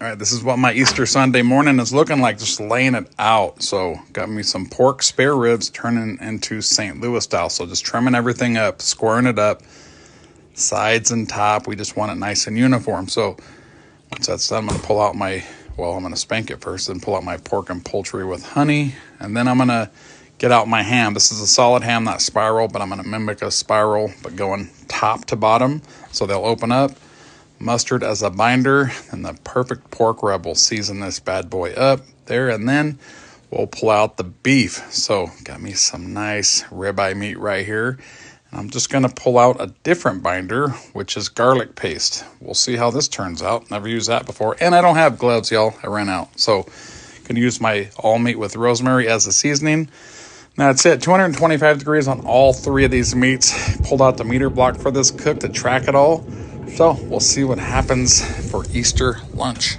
All right, this is what my Easter Sunday morning is looking like, just laying it out. So got me some pork spare ribs turning into St. Louis style. So just trimming everything up, squaring it up, sides and top. We just want it nice and uniform. So once that's done, I'm going to pull out my, well, I'm going to spank it first, then pull out my pork and poultry with honey. And then I'm going to get out my ham. This is a solid ham, not spiral, but I'm going to mimic a spiral, but going top to bottom. So they'll open up. Mustard as a binder, and the perfect pork rub. We'll season this bad boy up there, and then we'll pull out the beef. So got me some nice ribeye meat right here. And I'm just going to pull out a different binder, which is garlic paste. We'll see how this turns out. Never used that before, and I don't have gloves, y'all. I ran out. So going to use my all meat with rosemary as a seasoning. That's it. 225 degrees on all three of these meats. Pulled out the meter block for this cook to track it all. So we'll see what happens for Easter lunch.